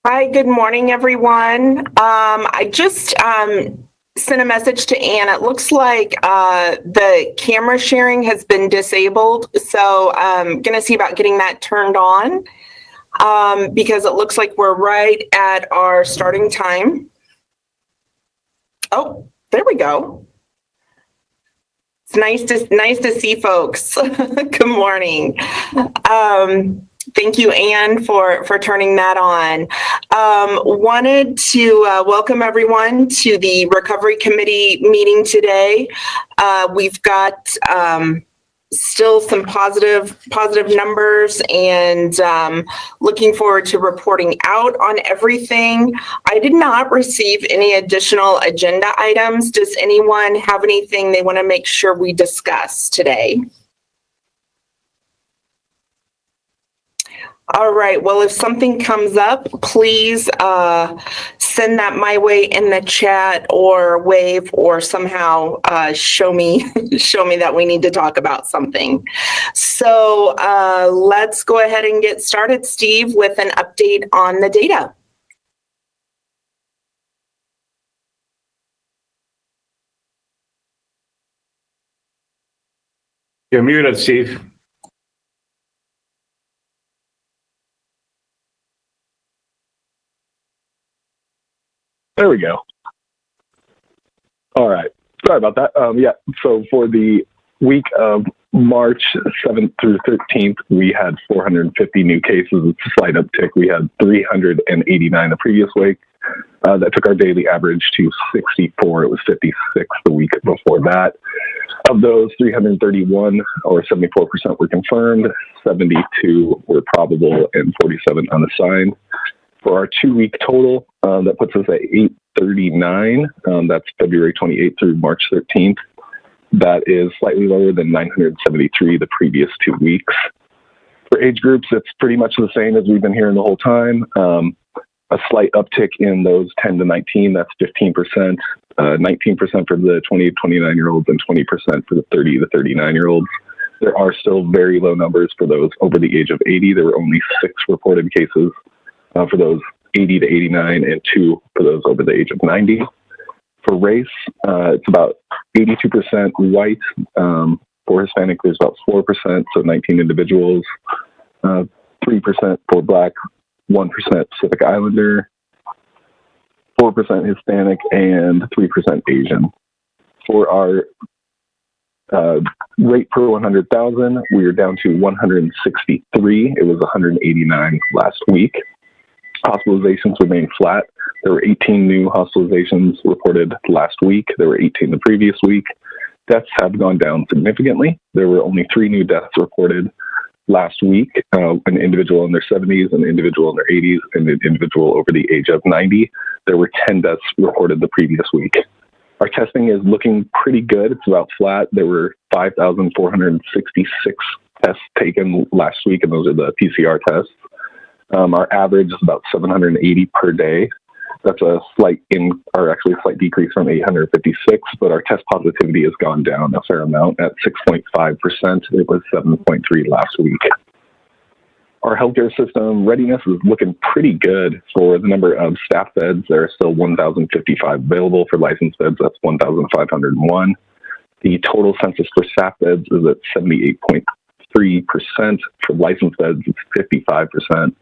Hi, good morning, everyone. I just sent a message to Anne. It looks like the camera sharing has been disabled, so I'm going to see about getting that turned on because it looks like we're right at our starting time. Oh, there we go. It's nice to see folks. Good morning. Thank you, Anne, for turning that on. Wanted to welcome everyone to the Recovery Committee meeting today. We've got still some positive numbers and looking forward to reporting out on everything. I did not receive any additional agenda items. Does anyone have anything they want to make sure we discuss today? All right, well, if something comes up, please send that my way in the chat or wave or somehow show me that we need to talk about something. So let's go ahead and get started, Steve, with an update on the data. You're muted, Steve. There we go. All right. Sorry about that. Yeah, so for the week of March 7th through 13th, we had 450 new cases. It's a slight uptick. We had 389 the previous week. That took our daily average to 64. It was 56 the week before that. Of those, 331 or 74% were confirmed, 72 were probable, and 47 unassigned. For our 2-week total, that puts us at 839. That's February 28th through March 13th. That is slightly lower than 973 the previous 2 weeks. For age groups, it's pretty much the same as we've been hearing the whole time. A slight uptick in those 10 to 19, that's 15%, 19% for the 20 to 29-year-olds, and 20% for the 30 to 39-year-olds. There are still very low numbers for those over the age of 80. There were only 6 reported cases for those 80 to 89 and 2 for those over the age of 90. For race, it's about 82% white. For Hispanic, there's about 4%, so 19 individuals. 3% for Black, 1% Pacific Islander, 4% Hispanic, and 3% Asian. For our rate per 100,000, we are down to 163. It was 189 last week. Hospitalizations remain flat. There were 18 new hospitalizations reported last week. There were 18 the previous week. Deaths have gone down significantly. There were only 3 new deaths reported last week, an individual in their 70s, an individual in their 80s, and an individual over the age of 90. There were 10 deaths reported the previous week. Our testing is looking pretty good. It's about flat. There were 5,466 tests taken last week, and those are the PCR tests. Our average is about 780 per day. That's a slight decrease from 856, but our test positivity has gone down a fair amount at 6.5%. It was 7.3 last week. Our healthcare system readiness is looking pretty good for the number of staff beds. There are still 1,055 available. For licensed beds, that's 1,501. The total census for staff beds is at 78.3%. For licensed beds, it's 55%.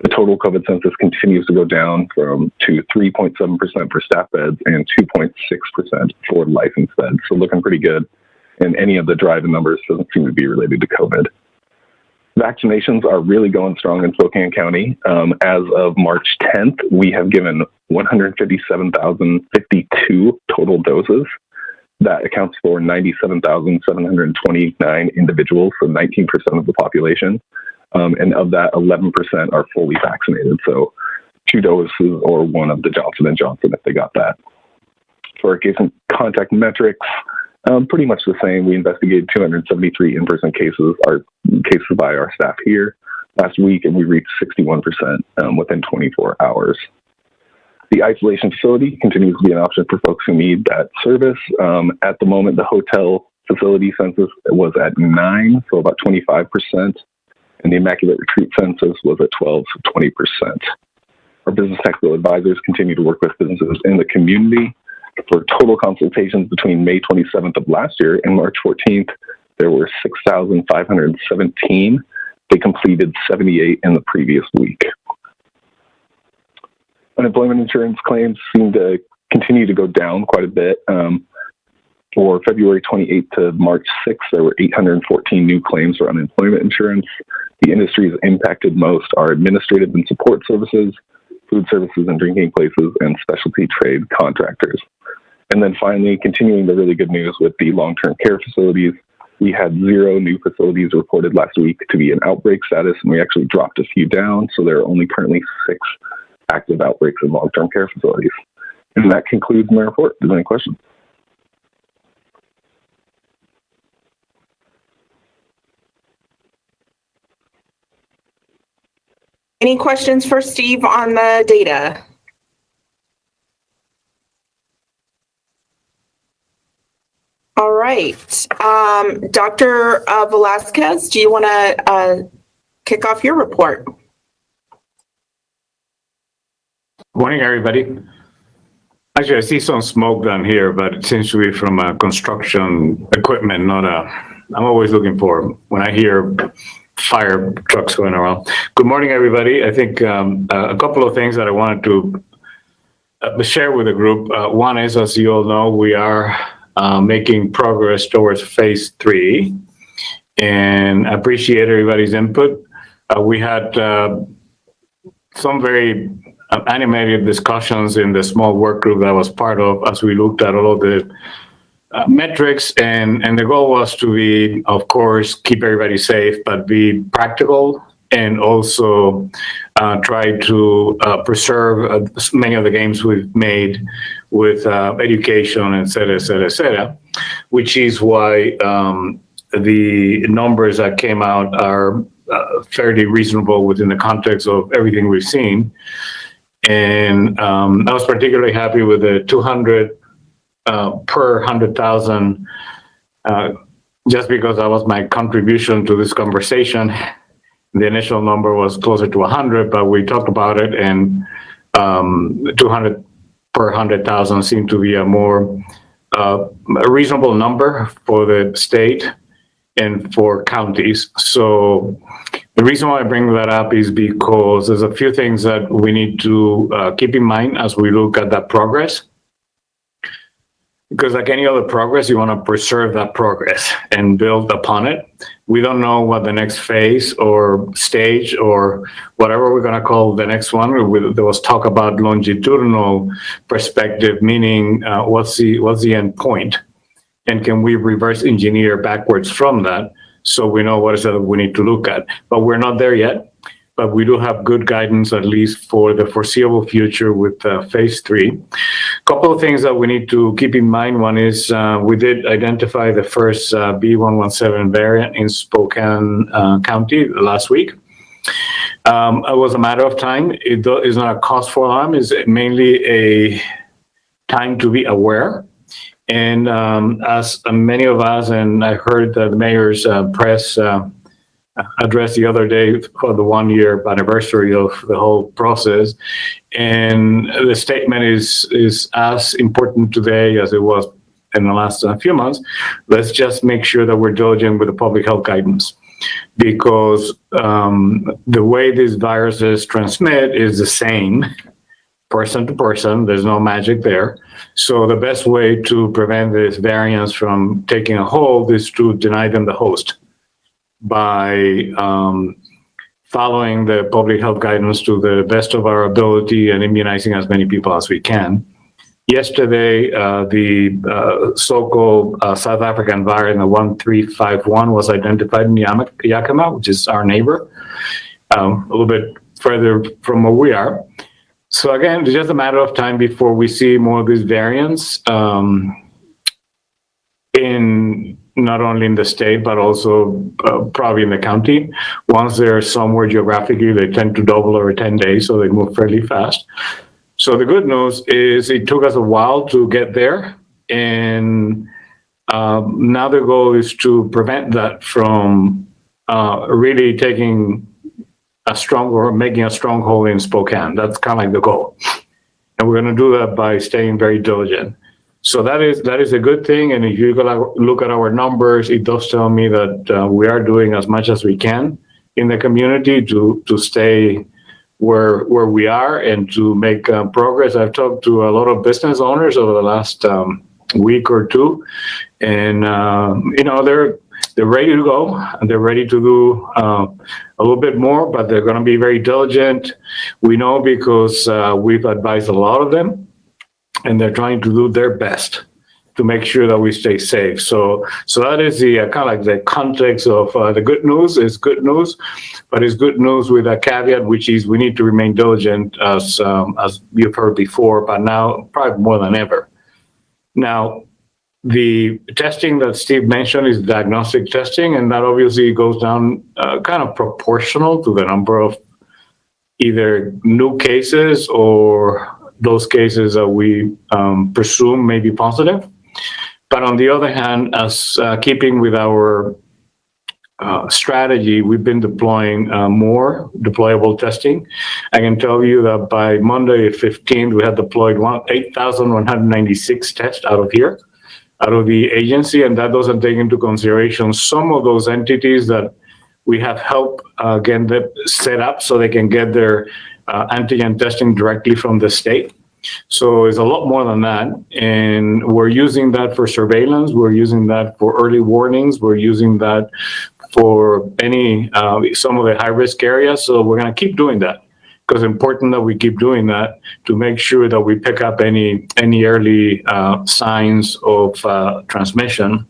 The total COVID census continues to go down to 3.7% for staff beds and 2.6% for licensed beds. So looking pretty good. And any of the drive-in numbers doesn't seem to be related to COVID. Vaccinations are really going strong in Spokane County. As of March 10th, we have given 157,052 total doses. That accounts for 97,729 individuals, so 19% of the population. And of that, 11% are fully vaccinated. So 2 doses or 1 of the Johnson & Johnson if they got that. For our case and contact metrics, pretty much the same. We investigated 273 in-person cases by our staff here last week, and we reached 61% within 24 hours. The isolation facility continues to be an option for folks who need that service. At the moment, the hotel facility census was at 9, so about 25%. And the Immaculate Retreat census was at 12, so 20%. Our business technical advisors continue to work with businesses in the community. For total consultations between May 27th of last year and March 14th, there were 6,517. They completed 78 in the previous week. Unemployment insurance claims seem to continue to go down quite a bit. For February 28th to March 6th, there were 814 new claims for unemployment insurance. The industries impacted most are administrative and support services, food services and drinking places, and specialty trade contractors. And then finally, continuing the really good news with the long-term care facilities, we had 0 new facilities reported last week to be in outbreak status, and we actually dropped a few down, so there are only currently 6 active outbreaks in long-term care facilities. And that concludes my report. Is there any questions? Any questions for Steve on the data? All right. Dr. Velasquez, do you want to kick off your report? Morning, everybody. Actually, I see some smoke down here, but it seems to be from construction equipment, not I'm always looking for when I hear fire trucks going around. Good morning, everybody. I think a couple of things that I wanted to share with the group. One is, as you all know, we are making progress towards phase 3, and I appreciate everybody's input. We had some very animated discussions in the small work group that I was part of as we looked at all of the metrics, and the goal was to be, of course, keep everybody safe, but be practical and also try to preserve many of the gains we've made with education, et cetera, which is why the numbers that came out are fairly reasonable within the context of everything we've seen. And I was particularly happy with the 200 per 100,000, just because that was my contribution to this conversation. The initial number was closer to 100, but we talked about it, and 200 per 100,000 seemed to be a more a reasonable number for the state and for counties. So the reason why I bring that up is because there's a few things that we need to keep in mind as we look at that progress. Because like any other progress, you want to preserve that progress and build upon it. We don't know what the next phase or stage or whatever we're going to call the next one. There was talk about longitudinal perspective, meaning what's the end point, and can we reverse engineer backwards from that so we know what is it we need to look at. But we're not there yet. But we do have good guidance, at least for the foreseeable future, with phase 3. A couple of things that we need to keep in mind. One is we did identify the first B117 variant in Spokane County last week. It was a matter of time. It is not a cause for alarm. It's mainly a time to be aware. And as many of us, and I heard the mayor's press address the other day for the 1-year anniversary of the whole process, and the statement is as important today as it was in the last few months. Let's just make sure that we're diligent with the public health guidance, because the way these viruses transmit is the same person to person. There's no magic there. So the best way to prevent this variants from taking a hold is to deny them the host by following the public health guidance to the best of our ability and immunizing as many people as we can. Yesterday, the so-called South African variant, the 1351, was identified in Yakima, which is our neighbor, a little bit further from where we are. So again, it's just a matter of time before we see more of these variants in not only in the state, but also probably in the county. Once they're somewhere geographically, they tend to double over 10 days, so they move fairly fast. So the good news is it took us a while to get there, and now the goal is to prevent that from really taking making a stronghold in Spokane. That's kind of like the goal. And we're going to do that by staying very diligent. So that is a good thing. And if you're going to look at our numbers, it does tell me that we are doing as much as we can in the community to stay where we are and to make progress. I've talked to a lot of business owners over the last week or two, and they're ready to go, and they're ready to do a little bit more, but they're going to be very diligent. We know because we've advised a lot of them, and they're trying to do their best to make sure that we stay safe. So that is the kind of like the context of the good news is good news, but it's good news with a caveat, which is we need to remain diligent as you've heard before, but now probably more than ever. Now, the testing that Steve mentioned is diagnostic testing, and that obviously goes down kind of proportional to the number of either new cases or those cases that we presume may be positive. But on the other hand, as keeping with our strategy, we've been deploying more deployable testing. I can tell you that by Monday 15th, we had deployed 8,196 tests out of here, out of the agency, and that doesn't take into consideration some of those entities that we have helped get them set up so they can get their antigen testing directly from the state. So it's a lot more than that. And we're using that for surveillance. We're using that for early warnings. We're using that for some of the high risk areas. So we're going to keep doing that because it's important that we keep doing that to make sure that we pick up any early signs of transmission.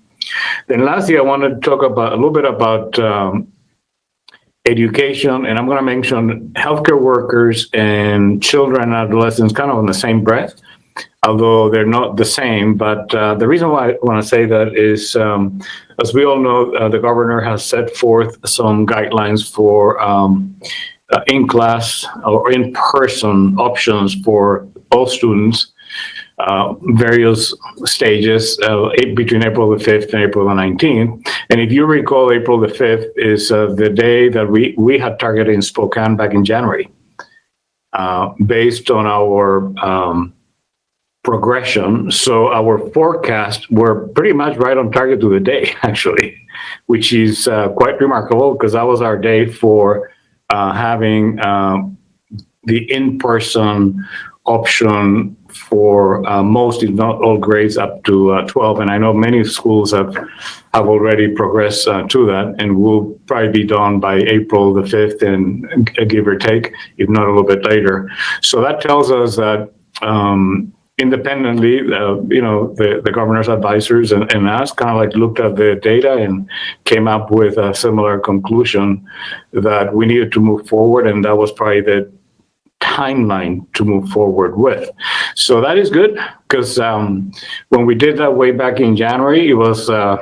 Then lastly, I want to talk a little bit about education, and I'm going to mention healthcare workers and children and adolescents kind of on the same breath, although they're not the same. But the reason why I want to say that is, as we all know, the governor has set forth some guidelines for in-class or in-person options for all students, various stages between April the 5th and April the 19th. And if you recall, April the 5th is the day that we had targeted in Spokane back in January. Based on our progression. So our forecast were pretty much right on target to the day, actually, which is quite remarkable because that was our day for having the in-person option for most, if not all grades up to 12. And I know many schools have already progressed to that and will probably be done by April the 5th and give or take, if not a little bit later. So that tells us that independently, the governor's advisors and us kind of like looked at the data and came up with a similar conclusion that we needed to move forward. And that was probably the timeline to move forward with. So that is good because when we did that way back in January, it was a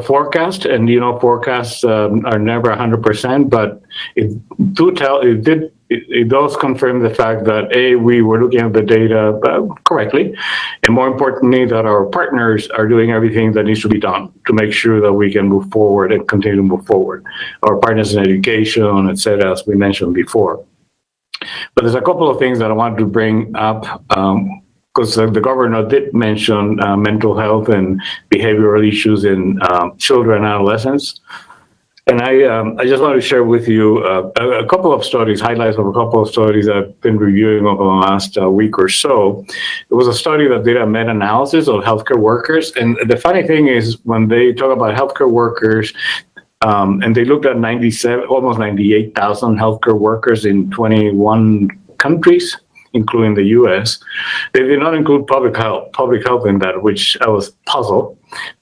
forecast, and forecasts are never 100%, but it does confirm the fact that we were looking at the data correctly, and more importantly, that our partners are doing everything that needs to be done to make sure that we can move forward and continue to move forward. Our partners in education, et cetera, as we mentioned before. But there's a couple of things that I wanted to bring up because the governor did mention mental health and behavioral issues in children and adolescents. And I just want to share with you a couple of studies, highlights of a couple of studies that I've been reviewing over the last week or so. It was a study that did a meta-analysis of healthcare workers. And the funny thing is when they talk about healthcare workers, and they looked at almost 98,000 healthcare workers in 21 countries, including the US. They did not include public health in that, which I was puzzled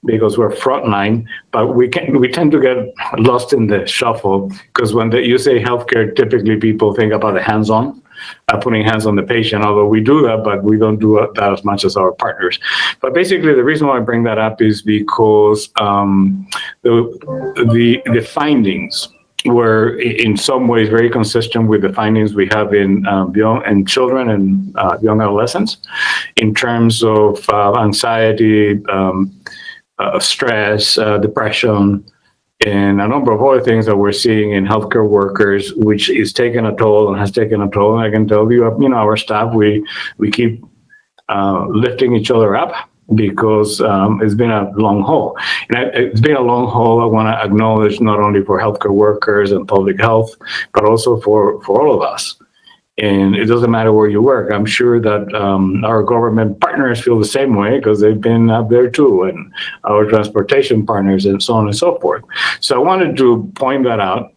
because we're frontline, but we tend to get lost in the shuffle because when you say healthcare, typically people think about the hands-on, putting hands on the patient, although we do that, but we don't do that as much as our partners. But basically, the reason why I bring that up is because the findings were in some ways very consistent with the findings we have in children and young adolescents in terms of anxiety, stress, depression, and a number of other things that we're seeing in healthcare workers, which is taking a toll and has taken a toll. And I can tell you, our staff, we keep lifting each other up because it's been a long haul. And it's been a long haul. I want to acknowledge not only for healthcare workers and public health, but also for all of us. And it doesn't matter where you work. I'm sure that our government partners feel the same way because they've been up there too, and our transportation partners and so on and so forth. So I wanted to point that out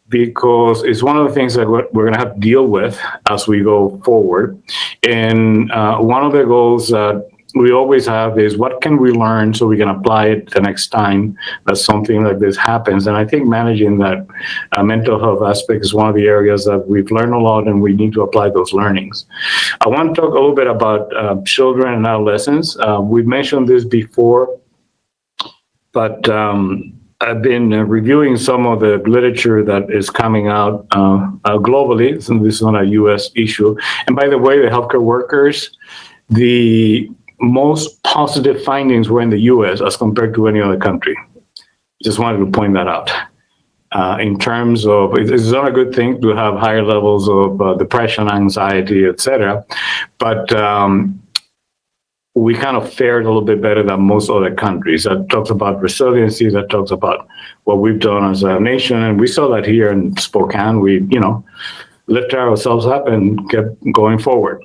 because it's one of the things that we're going to have to deal with as we go forward. And one of the goals that we always have is what can we learn so we can apply it the next time that something like this happens. And I think managing that mental health aspect is one of the areas that we've learned a lot and we need to apply those learnings. I want to talk a little bit about children and adolescents. We've mentioned this before, but I've been reviewing some of the literature that is coming out globally. So this is not a US issue. And by the way, the healthcare workers, the most positive findings were in the US as compared to any other country. Just wanted to point that out. In terms of, it's not a good thing to have higher levels of depression, anxiety, etc. But we kind of fared a little bit better than most other countries. That talks about resiliency, that talks about what we've done as a nation. And we saw that here in Spokane. We, lifted ourselves up and kept going forward.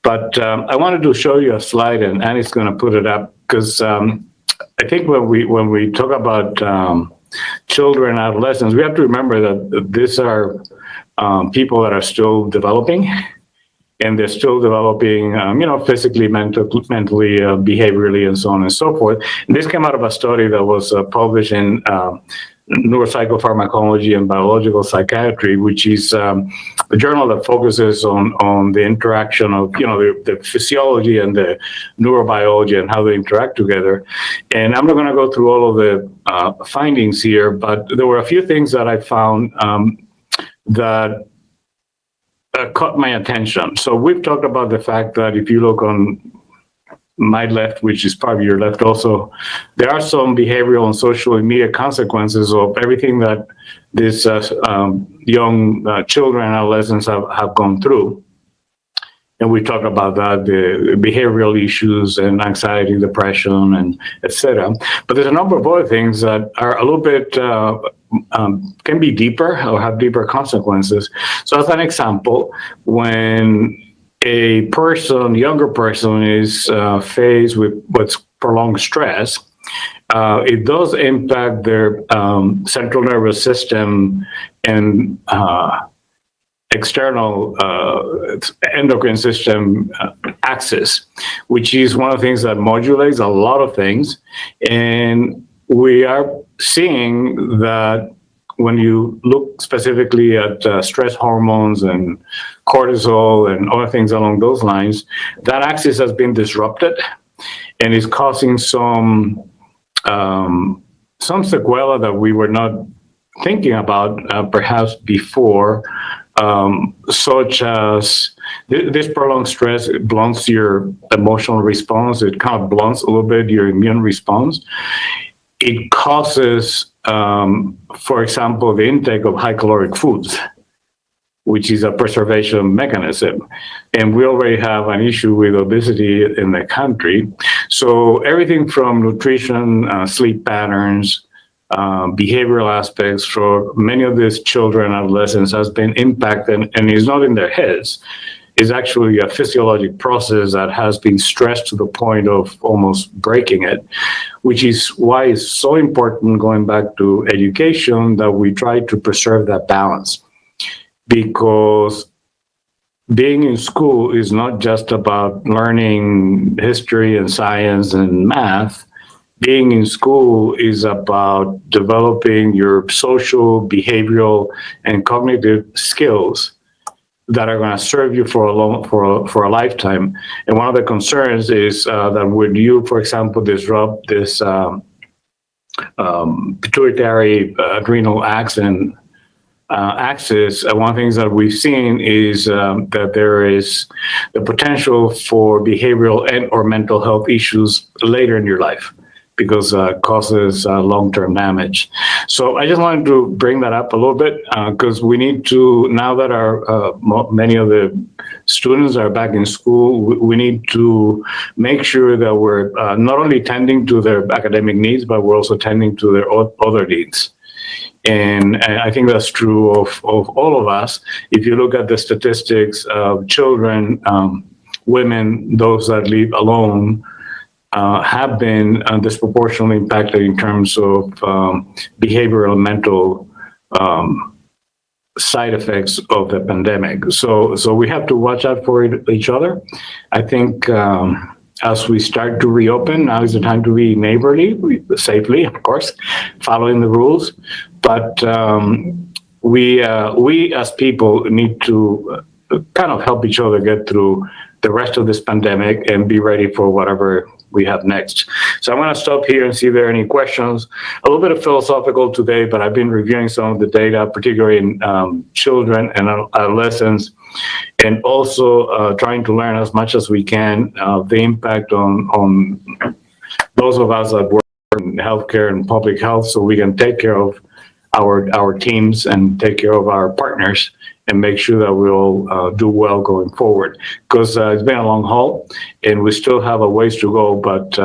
But I wanted to show you a slide, and Annie's going to put it up because I think when we talk about children and adolescents, we have to remember that these are people that are still developing, and they're still developing, physically, mentally, behaviorally, and so on and so forth. And this came out of a study that was published in Neuropsychopharmacology and Biological Psychiatry, which is a journal that focuses on the interaction of, the physiology and the neurobiology and how they interact together. And I'm not going to go through all of the findings here, but there were a few things that I found that caught my attention. So we've talked about the fact that if you look on my left, which is probably your left also, there are some behavioral and social immediate consequences of everything that these young children and adolescents have gone through. And we talk about that, the behavioral issues and anxiety, depression, and etc. But there's a number of other things that are a little bit, can be deeper or have deeper consequences. So as an example, when a younger person is faced with what's prolonged stress, it does impact their central nervous system and external endocrine system axis, which is one of the things that modulates a lot of things. And we are seeing that when you look specifically at stress hormones and cortisol and other things along those lines, that axis has been disrupted and is causing some sequela that we were not thinking about perhaps before, such as this prolonged stress. It blunts your emotional response. It kind of blunts a little bit your immune response. It causes, for example, the intake of high caloric foods, which is a preservation mechanism. And we already have an issue with obesity in the country. So everything from nutrition, sleep patterns, behavioral aspects for many of these children and adolescents has been impacted, and is not in their heads. Is actually a physiologic process that has been stressed to the point of almost breaking it, which is why it's so important, going back to education, that we try to preserve that balance. Because being in school is not just about learning history and science and math. Being in school is about developing your social, behavioral, and cognitive skills that are going to serve you for a lifetime. And one of the concerns is that when you, for example, disrupt this pituitary adrenal axis, one of the things that we've seen is that there is the potential for behavioral and or mental health issues later in your life. because causes long-term damage. So I just wanted to bring that up a little bit because we need to, now that many of the students are back in school, we need to make sure that we're not only tending to their academic needs, but we're also tending to their other needs. And I think that's true of all of us. If you look at the statistics of children, women, those that live alone, have been disproportionately impacted in terms of behavioral and mental side effects of the pandemic. So we have to watch out for each other. I think as we start to reopen, now is the time to be neighborly, safely, of course, following the rules. But we as people need to kind of help each other get through the rest of this pandemic and be ready for whatever we have next. So I'm going to stop here and see if there are any questions. A little bit of philosophical today, but I've been reviewing some of the data, particularly in children and adolescents, and also trying to learn as much as we can the impact on those of us that work in healthcare and public health, so we can take care of our teams and take care of our partners and make sure that we'll do well going forward. Because it's been a long haul and we still have a ways to go, but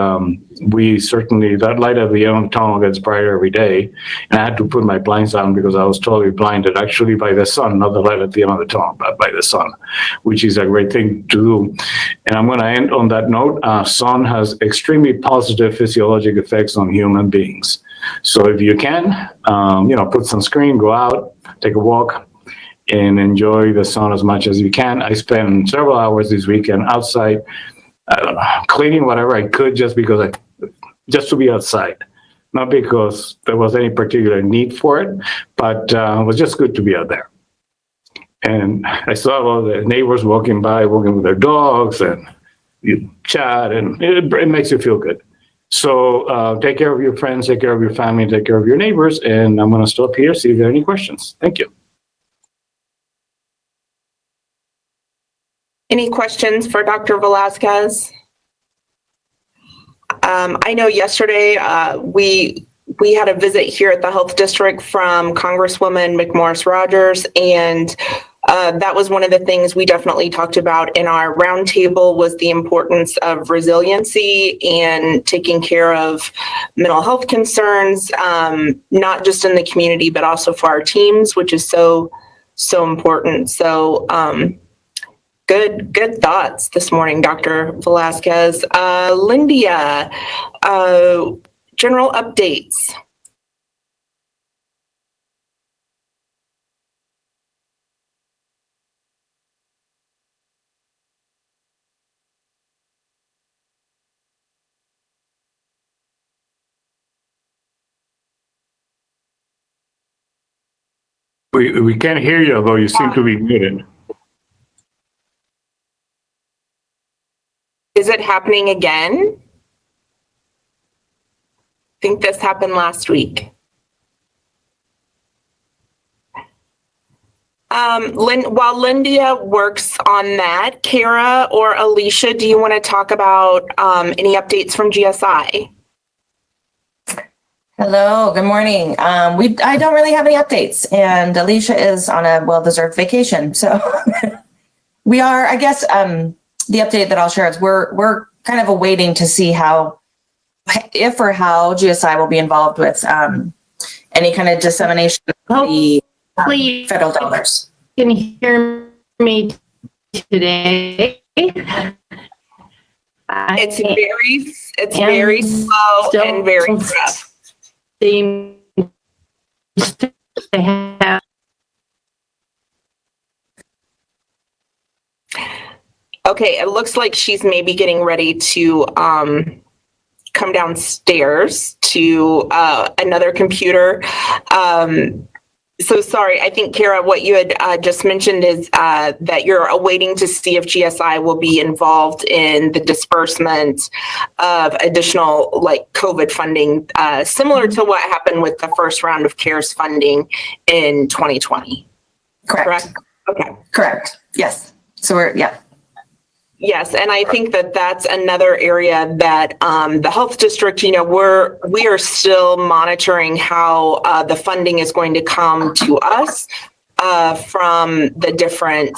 we certainly, that light at the end of the tunnel gets brighter every day. And I had to put my blinds on because I was totally blinded, actually by the sun, not the light at the end of the tunnel, but by the sun, which is a great thing to do. And I'm gonna end on that note. Sun has extremely positive physiologic effects on human beings. So if you can, put sunscreen, go out, take a walk, and enjoy the sun as much as you can. I spent several hours this weekend outside, cleaning whatever I could just to be outside. Not because there was any particular need for it, but it was just good to be out there. And I saw all the neighbors walking with their dogs, and you chat, and it makes you feel good. So take care of your friends, take care of your family, take care of your neighbors, and I'm going to stop here, see if there are any questions. Thank you. Any questions for Dr. Velasquez? I know yesterday we had a visit here at the Health District from Congresswoman McMorris Rogers, and that was one of the things we definitely talked about in our roundtable was the importance of resiliency and taking care of mental health concerns, not just in the community, but also for our teams, which is so important. So good thoughts this morning, Dr. Velasquez. Lindia, general updates. We can't hear you, although you seem to be muted. Is it happening again? I think this happened last week. While Lindia works on that, Kara or Alicia, do you want to talk about any updates from GSI? Hello, good morning. I don't really have any updates, and Alicia is on a well-deserved vacation. So we are, I guess, the update that I'll share is we're kind of awaiting to see if or how GSI will be involved with any kind of dissemination of the federal dollars. Can you hear me today? It's very slow and very rough. Seems to have. Okay, it looks like she's maybe getting ready to come downstairs to another computer. So sorry, I think, Kara, what you had just mentioned is that you're awaiting to see if GSI will be involved in the disbursement of additional COVID funding, similar to what happened with the first round of CARES funding in 2020. Correct. Okay. Correct. Yes. So Yes, and I think that that's another area that the health district, we are still monitoring how the funding is going to come to us from the different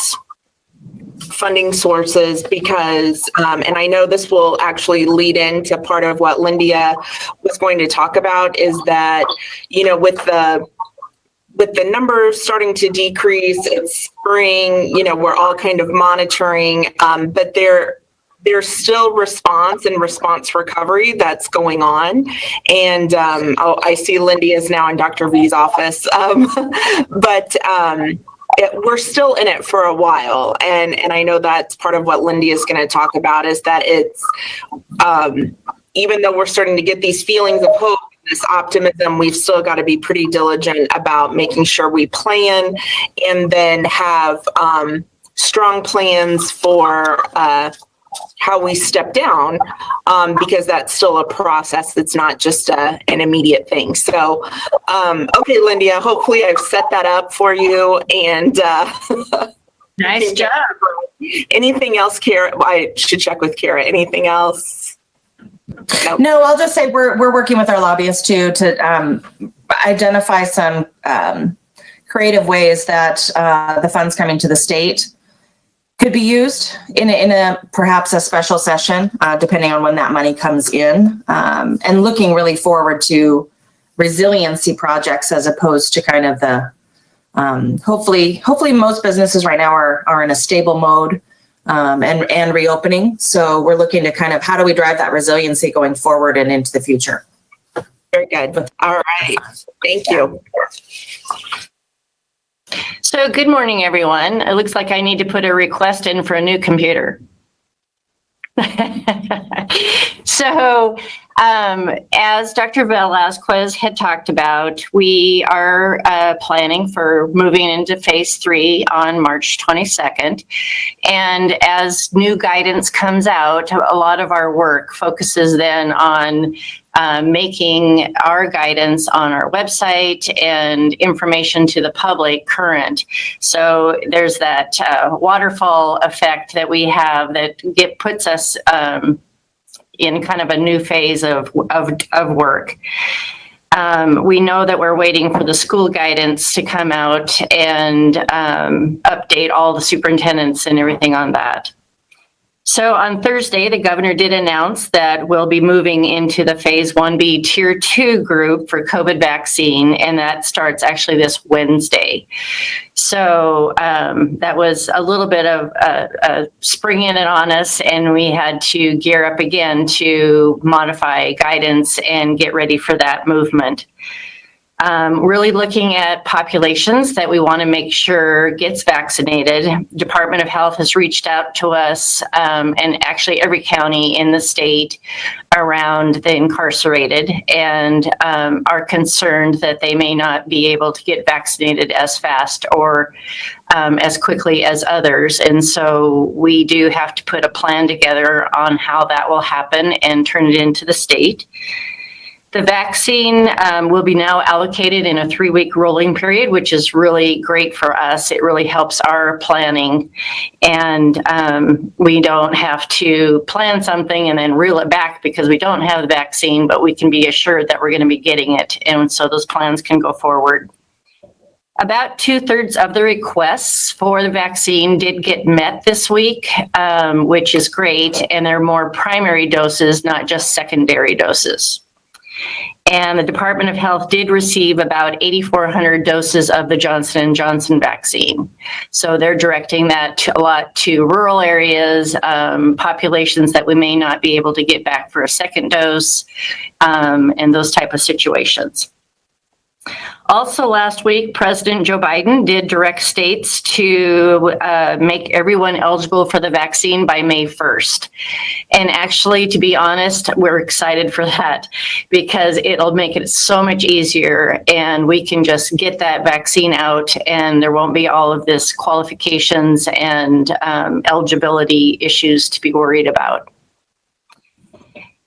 funding sources, because, and I know this will actually lead into part of what Lindia was going to talk about, is that, with the numbers starting to decrease, it's spring, we're all kind of monitoring, but there's still response and response recovery that's going on. And I see Lindy is now in Dr. V's office, but we're still in it for a while. And I know that's part of what Lindy is going to talk about, is that it's, even though we're starting to get these feelings of hope, this optimism, we've still got to be pretty diligent about making sure we plan and then have strong plans for how we step down, because that's still a process. It's not just an immediate thing. So, okay, Lindia, hopefully I've set that up for you. And Nice job. Anything else, Kara? I should check with Kara. Anything else? No, I'll just say we're working with our lobbyists too to identify some creative ways that the funds coming to the state could be used in a perhaps a special session, depending on when that money comes in, and looking really forward to resiliency projects as opposed to kind of the hopefully most businesses right now are in a stable mode. And reopening. So we're looking to kind of how do we drive that resiliency going forward and into the future. Very good. All right. Thank you. So good morning, everyone. It looks like I need to put a request in for a new computer. So as Dr. Velazquez had talked about, we are planning for moving into phase 3 on March 22nd. And as new guidance comes out, a lot of our work focuses then on making our guidance on our website and information to the public current. So there's that waterfall effect that we have that puts us in kind of a new phase of work. We know that we're waiting for the school guidance to come out and update all the superintendents and everything on that. So on Thursday, the governor did announce that we'll be moving into the phase 1B tier 2 group for COVID vaccine, and that starts actually this Wednesday. So that was a little bit of springing it on us, and we had to gear up again to modify guidance and get ready for that movement. Really looking at populations that we want to make sure gets vaccinated. Department of Health has reached out to us, and actually every county in the state around the incarcerated, and are concerned that they may not be able to get vaccinated as fast or as quickly as others. And so we do have to put a plan together on how that will happen and turn it into the state. The vaccine will be now allocated in a 3-week rolling period, which is really great for us. It really helps our planning, and we don't have to plan something and then reel it back because we don't have the vaccine, but we can be assured that we're going to be getting it, and so those plans can go forward. About 2/3 of the requests for the vaccine did get met this week, which is great, and they're more primary doses, not just secondary doses. And the Department of Health did receive about 8,400 doses of the Johnson & Johnson vaccine. So they're directing that a lot to rural areas, populations that we may not be able to get back for a second dose, and those type of situations. Also last week, President Joe Biden did direct states to make everyone eligible for the vaccine by May 1st. And actually, to be honest, we're excited for that because it'll make it so much easier, and we can just get that vaccine out, and there won't be all of this qualifications and eligibility issues to be worried about.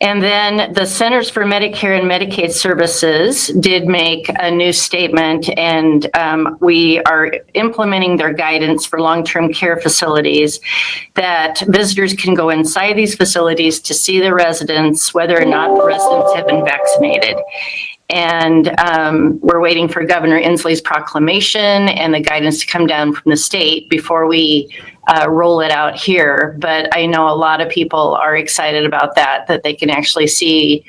And then the Centers for Medicare and Medicaid Services did make a new statement, and we are implementing their guidance for long-term care facilities that visitors can go inside these facilities to see the residents, whether or not the residents have been vaccinated. And we're waiting for Governor Inslee's proclamation and the guidance to come down from the state before we roll it out here. But I know a lot of people are excited about that they can actually see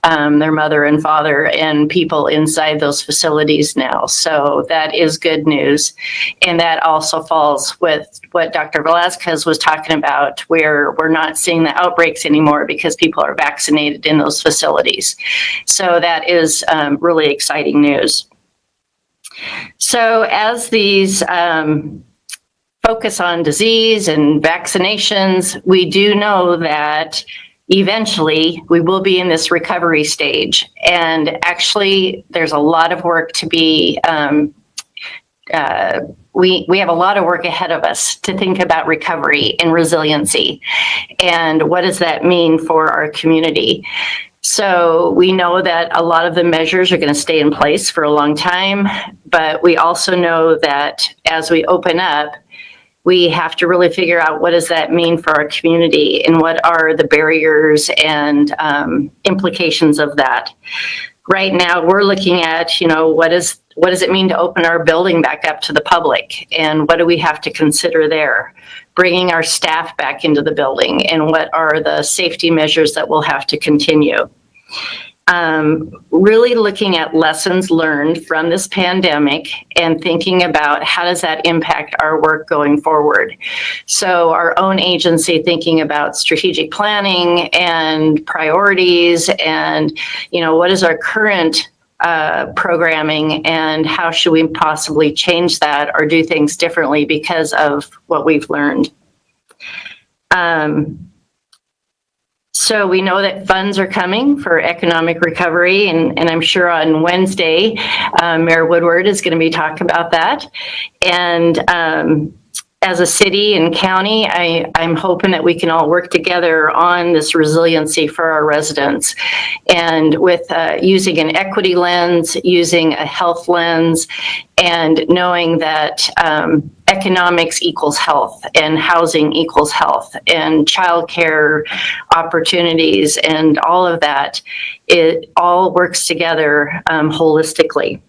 their mother and father and people inside those facilities now. So that is good news. And that also falls with what Dr. Velazquez was talking about, where we're not seeing the outbreaks anymore because people are vaccinated in those facilities. So that is really exciting news. So as these focus on disease and vaccinations, we do know that eventually we will be in this recovery stage. And actually, there's a lot of work to be, we have a lot of work ahead of us to think about recovery and resiliency. And what does that mean for our community? So we know that a lot of the measures are going to stay in place for a long time, but we also know that as we open up, we have to really figure out what does that mean for our community and what are the barriers and implications of that. Right now, we're looking at, what does it mean to open our building back up to the public, and what do we have to consider there? Bringing our staff back into the building, and what are the safety measures that we'll have to continue? Really looking at lessons learned from this pandemic and thinking about how does that impact our work going forward. So our own agency thinking about strategic planning and priorities and, what is our current programming and how should we possibly change that or do things differently because of what we've learned. So we know that funds are coming for economic recovery, and I'm sure on Wednesday, Mayor Woodward is going to be talking about that. And as a city and county, I'm hoping that we can all work together on this resiliency for our residents. And with using an equity lens, using a health lens, and knowing that economics equals health and housing equals health and childcare opportunities and all of that, it all works together holistically.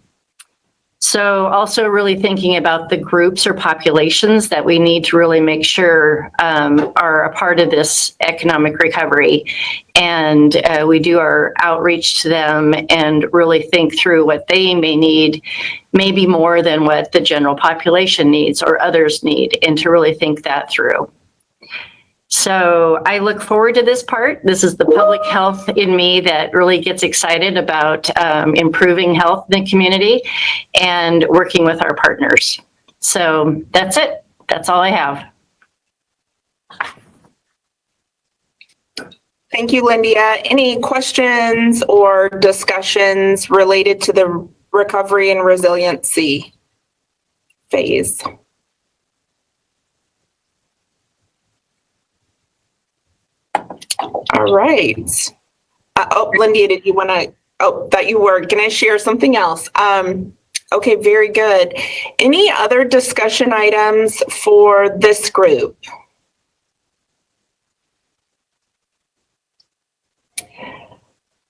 So also really thinking about the groups or populations that we need to really make sure are a part of this economic recovery. And we do our outreach to them and really think through what they may need, maybe more than what the general population needs or others need, and to really think that through. So I look forward to this part. This is the public health in me that really gets excited about improving health in the community and working with our partners. So that's it. That's all I have. Thank you, Lindia. Any questions or discussions related to the recovery and resiliency phase? All right. Lindia, did you want to, thought you were going to share something else. Okay, very good. Any other discussion items for this group?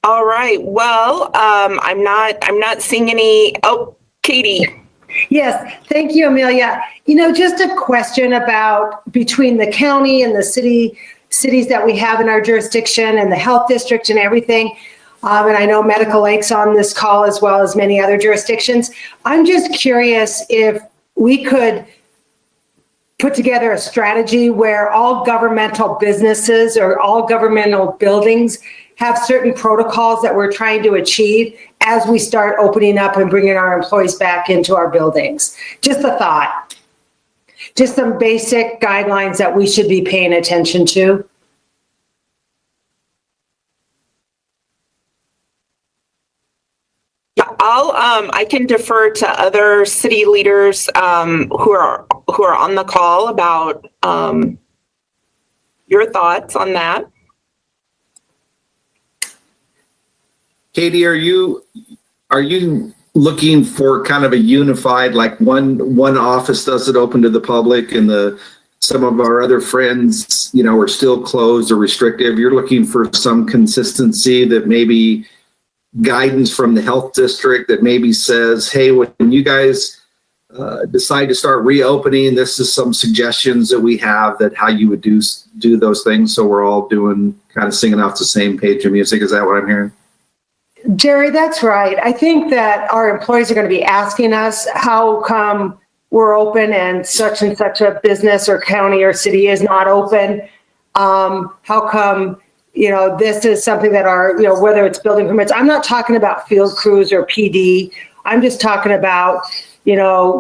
All right. Well, I'm not seeing any. Oh, Katie. Yes, thank you, Amelia. Just a question about between the county and the cities that we have in our jurisdiction and the health district and everything. And I know Medical Lake's on this call as well as many other jurisdictions. I'm just curious if we could put together a strategy where all governmental businesses or all governmental buildings have certain protocols that we're trying to achieve as we start opening up and bringing our employees back into our buildings. Just a thought. Just some basic guidelines that we should be paying attention to. I can defer to other city leaders who are on the call about your thoughts on that. Katie, are you looking for kind of a unified, like one office does it open to the public and some of our other friends, are still closed or restrictive? You're looking for some consistency, that maybe guidance from the health district that maybe says, hey, when you guys decide to start reopening, this is some suggestions that we have, that how you would do those things, so we're all doing, kind of singing off the same page of music. Is that what I'm hearing? Jerry, that's right. I think that our employees are going to be asking us, how come we're open and such a business or county or city is not open? How come, this is something that whether it's building permits, I'm not talking about field crews or PD. I'm just talking about,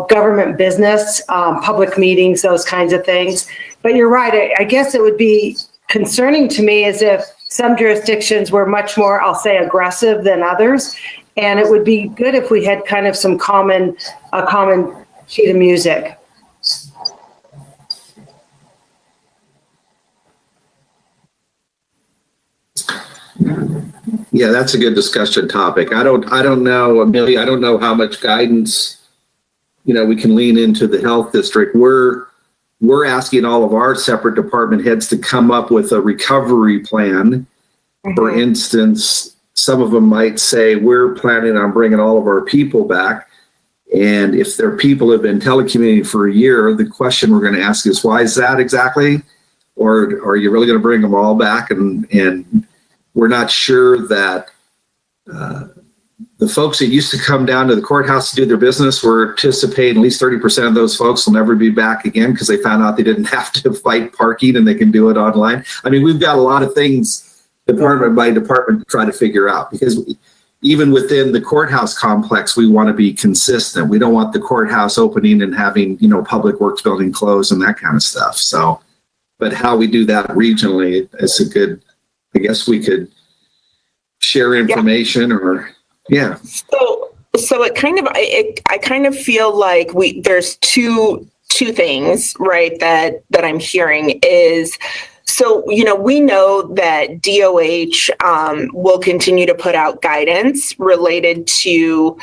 government business, public meetings, those kinds of things. But you're right. I guess it would be concerning to me as if some jurisdictions were much more, I'll say, aggressive than others. And it would be good if we had kind of a common sheet of music. Yeah, that's a good discussion topic. I don't know, Amelia, I don't know how much guidance, we can lean into the health district. We're asking all of our separate department heads to come up with a recovery plan. Mm-hmm. For instance, some of them might say, we're planning on bringing all of our people back. And if their people have been telecommuting for a year, the question we're going to ask is, why is that exactly? Or are you really going to bring them all back? And we're not sure that the folks that used to come down to the courthouse to do their business, we're anticipating at least 30% of those folks will never be back again, because they found out they didn't have to fight parking and they can do it online. I mean, we've got a lot of things department by department to try to figure out, because even within the courthouse complex, we want to be consistent. We don't want the courthouse opening and having, public works building closed and that kind of stuff. So, but how we do that regionally is a good, I guess we could share information or, yeah. So it kind of, I kind of feel like there's two things, right, that I'm hearing is, so, we know that DOH will continue to put out guidance related to,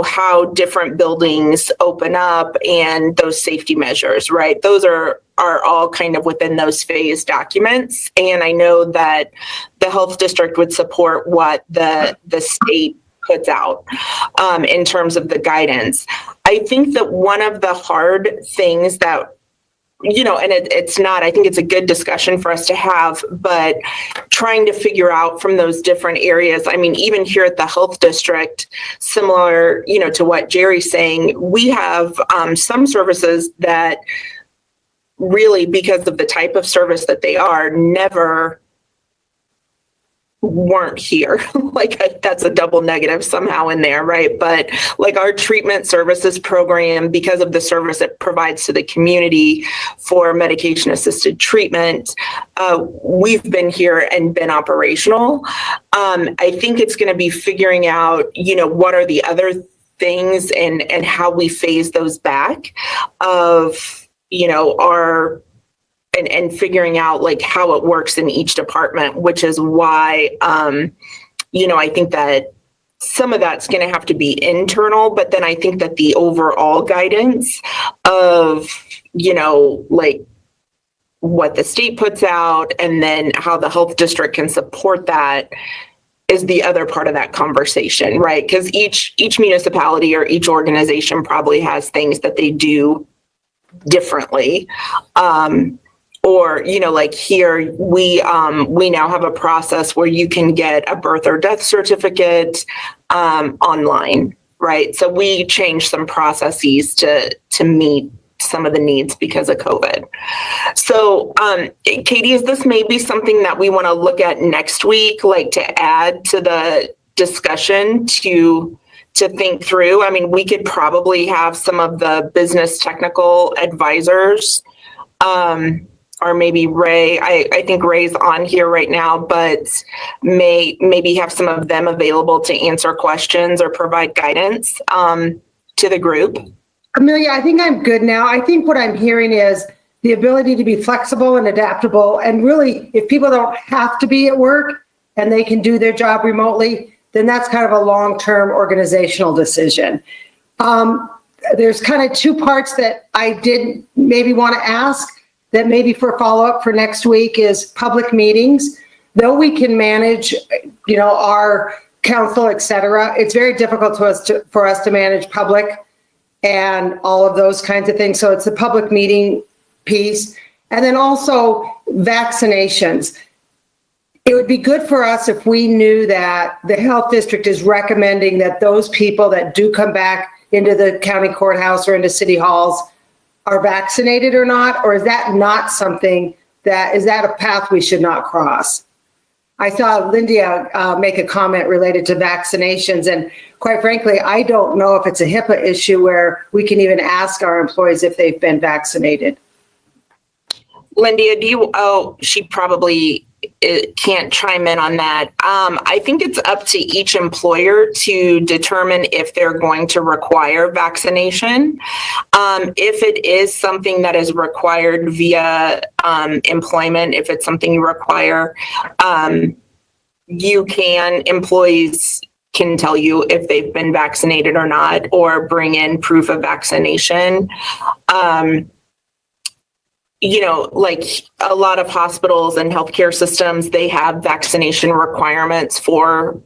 how different buildings open up and those safety measures, right? Those are all kind of within those phase documents. And I know that the health district would support what the state puts out in terms of the guidance. I think that one of the hard things that, and it's not, I think it's a good discussion for us to have, but trying to figure out from those different areas. I mean, even here at the health district, similar, to what Jerry's saying, we have some services that really, because of the type of service that they are, never weren't here. Like that's a double negative somehow in there, right? But like our treatment services program, because of the service it provides to the community for medication assisted treatment, we've been here and been operational. I think it's going to be figuring out, what are the other things and how we phase those back of, our and figuring out like how it works in each department, which is why, I think that some of that's going to have to be internal, but then I think that the overall guidance of, like what the state puts out and then how the health district can support that is the other part of that conversation, right? Because each municipality or each organization probably has things that they do differently. Or, like here, we now have a process where you can get a birth or death certificate online, right? So we changed some processes to meet some of the needs because of COVID. So, Katie, is this maybe something that we want to look at next week, like to add to the discussion to think through? I mean, we could probably have some of the business technical advisors, or maybe Ray, I think Ray's on here right now, but maybe have some of them available to answer questions or provide guidance to the group. Amelia, I think I'm good now. I think what I'm hearing is the ability to be flexible and adaptable. And really, if people don't have to be at work and they can do their job remotely, then that's kind of a long-term organizational decision. There's kind of two parts that I did maybe want to ask that maybe for follow-up for next week is public meetings. Though we can manage, our council, et cetera, it's very difficult for us to manage public and all of those kinds of things. So it's the public meeting piece. And then also vaccinations. It would be good for us if we knew that the health district is recommending that those people that do come back into the county courthouse or into city halls are vaccinated or not, or is that not something is that a path we should not cross? I saw Linda make a comment related to vaccinations, and quite frankly, I don't know if it's a HIPAA issue where we can even ask our employees if they've been vaccinated. Linda, she probably can't chime in on that. I think it's up to each employer to determine if they're going to require vaccination. If it is something that is required via employment, if it's something you require, employees can tell you if they've been vaccinated or not, or bring in proof of vaccination. Like a lot of hospitals and healthcare systems, they have vaccination requirements for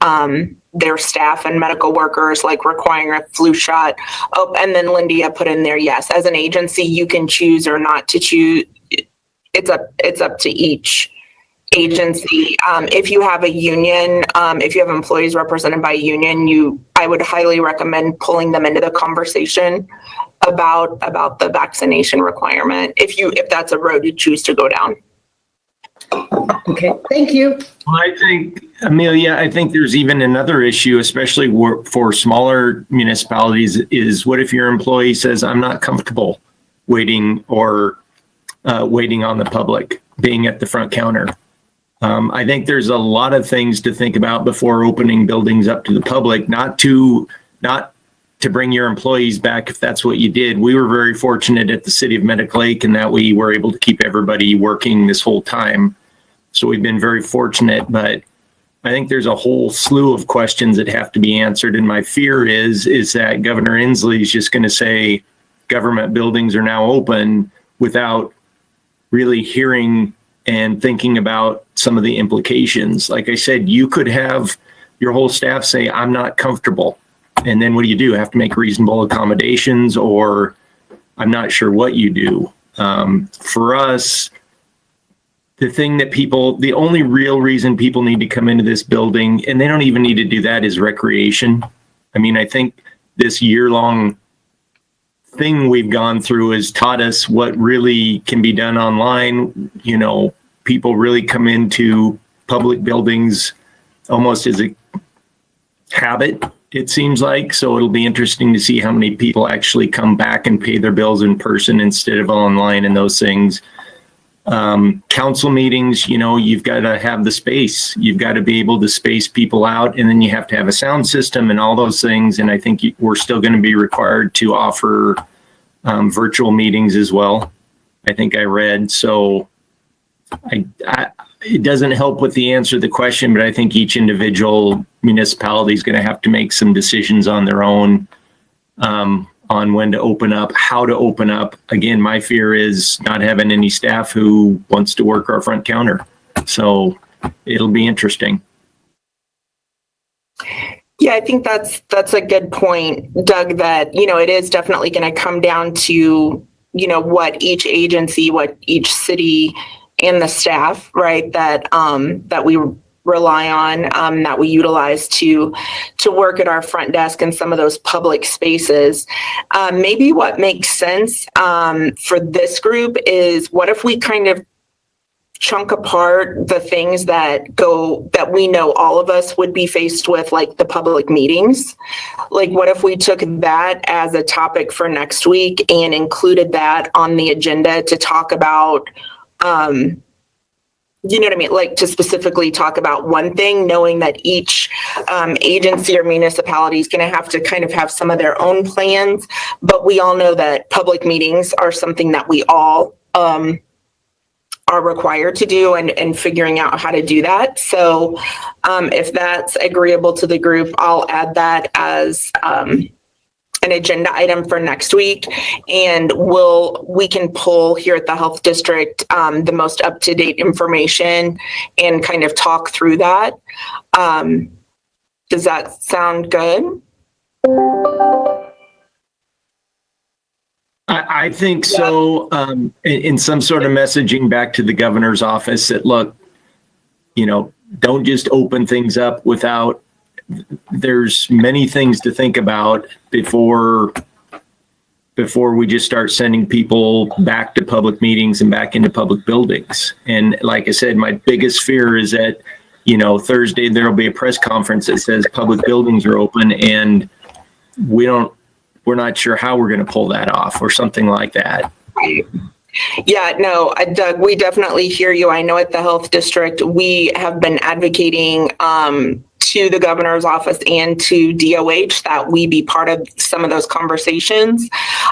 their staff and medical workers, like requiring a flu shot. Oh, and then Linda put in there, yes, as an agency, you can choose or not to choose. It's up to each agency. If you have a union, if you have employees represented by a union, I would highly recommend pulling them into the conversation about the vaccination requirement, if that's a road you choose to go down. Okay, thank you. Well, I think, Amelia, there's even another issue, especially for smaller municipalities, is what if your employee says, I'm not comfortable waiting on the public, being at the front counter. I think there's a lot of things to think about before opening buildings up to the public, not to bring your employees back if that's what you did. We were very fortunate at the city of Medic Lake in that we were able to keep everybody working this whole time. So we've been very fortunate, but I think there's a whole slew of questions that have to be answered. And my fear is that Governor Inslee is just going to say government buildings are now open without really hearing and thinking about some of the implications. Like I said, you could have your whole staff say, I'm not comfortable. And then what do? Have to make reasonable accommodations, or I'm not sure what you do. For us, the only real reason people need to come into this building, and they don't even need to do that, is recreation. I think this year-long thing we've gone through has taught us what really can be done online. People really come into public buildings almost as a habit, it seems like. So it'll be interesting to see how many people actually come back and pay their bills in person instead of online and those things. Council meetings, you've got to have the space. You've got to be able to space people out, and then you have to have a sound system and all those things. And I think we're still going to be required to offer virtual meetings as well, I think I read. So it doesn't help with the answer to the question, but I think each individual municipality is going to have to make some decisions on their own on when to open up, how to open up. Again, my fear is not having any staff who wants to work our front counter. So it'll be interesting. Yeah, I think that's a good point, Doug, that, it is definitely going to come down to, what each agency, what each city and the staff, right, that we rely on, that we utilize to work at our front desk in some of those public spaces. Maybe what makes sense for this group is, what if we kind of chunk apart the things that we know all of us would be faced with, like the public meetings? Like, what if we took that as a topic for next week and included that on the agenda to talk about, like to specifically talk about one thing, knowing that each agency or municipality is going to have to kind of have some of their own plans. But we all know that public meetings are something that we all are required to do and figuring out how to do that. So if that's agreeable to the group, I'll add that as an agenda item for next week, and we can pull here at the health district the most up-to-date information and kind of talk through that. Does that sound good? I think so. In some sort of messaging back to the governor's office that, look, don't just open things up without, there's many things to think about before we just start sending people back to public meetings and back into public buildings. And like I said, my biggest fear is that, Thursday there'll be a press conference that says public buildings are open, and we're not sure how we're going to pull that off or something like that. Right. Yeah, no, Doug, we definitely hear you. I know at the health district, we have been advocating to the governor's office and to DOH that we be part of some of those conversations.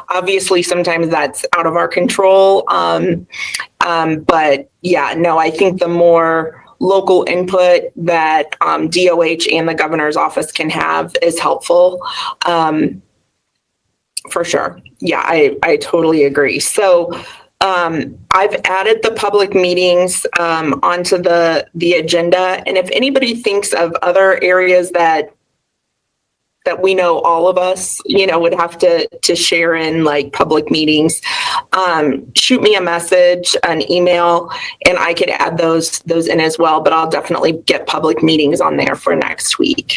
Obviously, sometimes that's out of our control. But yeah, no, I think the more local input that DOH and the governor's office can have is helpful. For sure. Yeah, I totally agree. So I've added the public meetings onto the agenda. And if anybody thinks of other areas that we know all of us, would have to share in like public meetings, shoot me a message, an email, and I could add those in as well. But I'll definitely get public meetings on there for next week.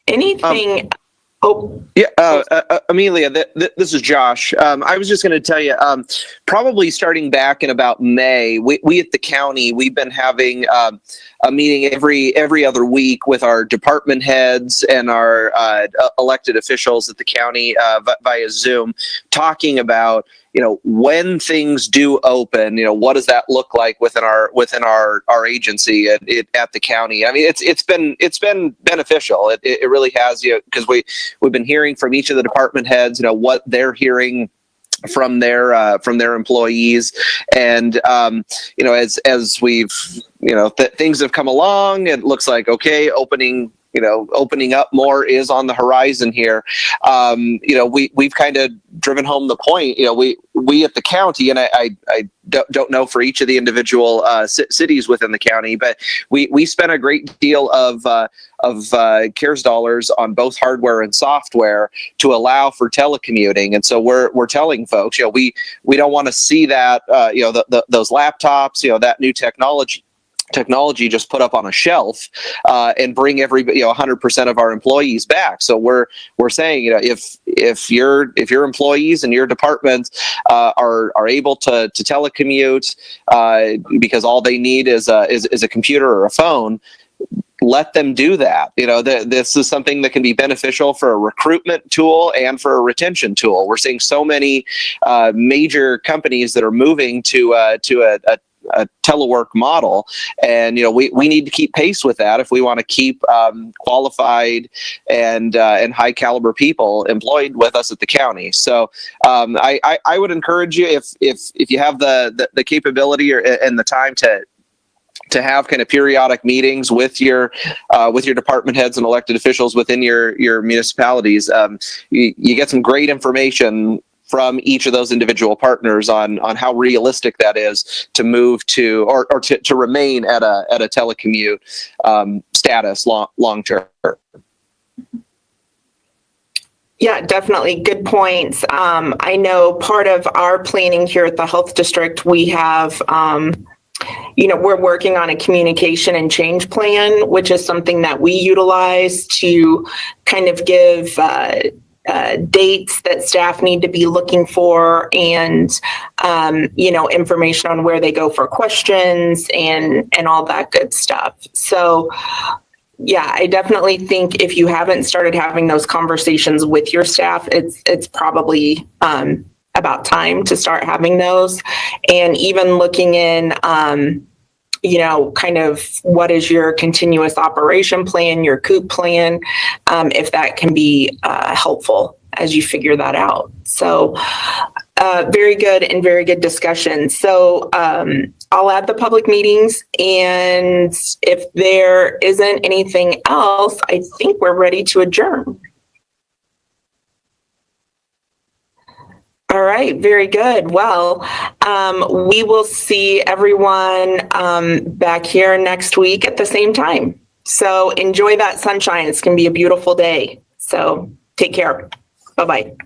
Anything? Amelia, this is Josh. I was just going to tell you, probably starting back in about May, we at the county, we've been having a meeting every other week with our department heads and our elected officials at the county via Zoom, talking about when things do open, what does that look like within our agency at the county? I mean, it's been beneficial. It really has, because we've been hearing from each of the department heads, what they're hearing from their employees, and as we've things have come along, it looks like okay, opening up more is on the horizon here. We've kind of driven home the point. We at the county, and I don't know for each of the individual cities within the county, but we spent a great deal of CARES dollars on both hardware and software to allow for telecommuting. And so we're telling folks, we don't want to see that those laptops, that new technology just put up on a shelf and bring everybody, 100% of our employees back. So we're saying, if your employees and your departments are able to telecommute because all they need is a computer or a phone, let them do that. This is something that can be beneficial for a recruitment tool and for a retention tool. We're seeing so many major companies that are moving to a telework model, and we need to keep pace with that if we want to keep qualified and high caliber people employed with us at the county. So I would encourage you, if you have the capability and the time to have kind of periodic meetings with your department heads and elected officials within your municipalities, you get some great information from each of those individual partners on how realistic that is to move to or to remain at a telecommute status long term. Yeah, definitely. Good points. I know part of our planning here at the health district, we have, we're working on a communication and change plan, which is something that we utilize to kind of give dates that staff need to be looking for, and information on where they go for questions and all that good stuff. So yeah, I definitely think if you haven't started having those conversations with your staff, it's probably about time to start having those, and even looking in kind of what is your continuous operation plan, your COOP plan, if that can be helpful as you figure that out. So very good and very good discussion. So I'll add the public meetings, and if there isn't anything else, I think we're ready to adjourn. All right, very good. Well, we will see everyone back here next week at the same time. So enjoy that sunshine. It's going to be a beautiful day. So take care. Bye-bye.